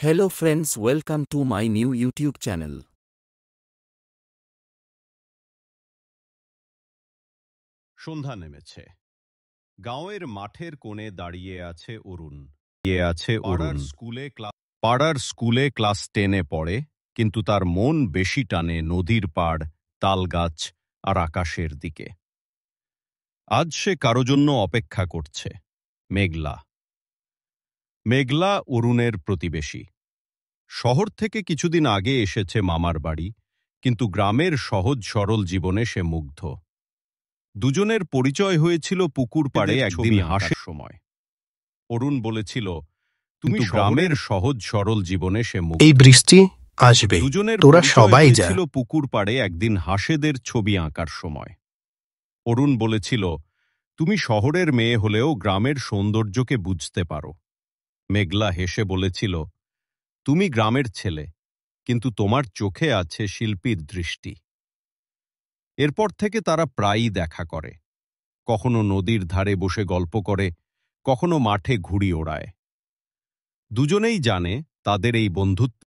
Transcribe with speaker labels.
Speaker 1: Hello friends, welcome to my new YouTube channel.
Speaker 2: সন্ধ্যা নেমেছে। গাঁয়ের মাঠের কোণে দাঁড়িয়ে আছে অরুণ। পাড়ার স্কুলে ক্লাস 10-এ পড়ে, কিন্তু তার মন বেশি টানে নদীর পাড়, তালগাছ আর আকাশের দিকে। আজ সে কারো জন্য অপেক্ষা করছে। মেঘলা অরুণের প্রতিবেশী। শহর থেকে কিছুদিন আগে এসেছে মামার বাড়ি, কিন্তু গ্রামের সহজ সরল জীবনে সে মুগ্ধ। দুজনের পরিচয় হয়েছিল পুকুর পাড়ে একদিন হাসির সময়। অরুণ বলেছিল, তুমি গ্রামের সহজ সরল জীবনে সে মুগ্ধ।
Speaker 3: এই বৃষ্টি আসবে,
Speaker 2: দুজনের
Speaker 3: তোরা
Speaker 2: পরিচয়
Speaker 3: সবাই যা।
Speaker 2: হয়েছিল পুকুর পাড়ে একদিন হাঁসেদের ছবি আঁকার সময়। অরুণ বলেছিল, তুমি শহরের মেয়ে হলেও গ্রামের সৌন্দর্যকে বুঝতে পারো। মেঘলা হেসে বলেছিল, তুমি গ্রামের ছেলে, কিন্তু তোমার চোখে আছে শিল্পীর দৃষ্টি। এরপর থেকে তারা প্রায়ই দেখা করে। কখনো নদীর ধারে বসে গল্প করে, কখনো মাঠে ঘুড়ি ওড়ায়। দুজনেই জানে তাদের এই বন্ধুত্ব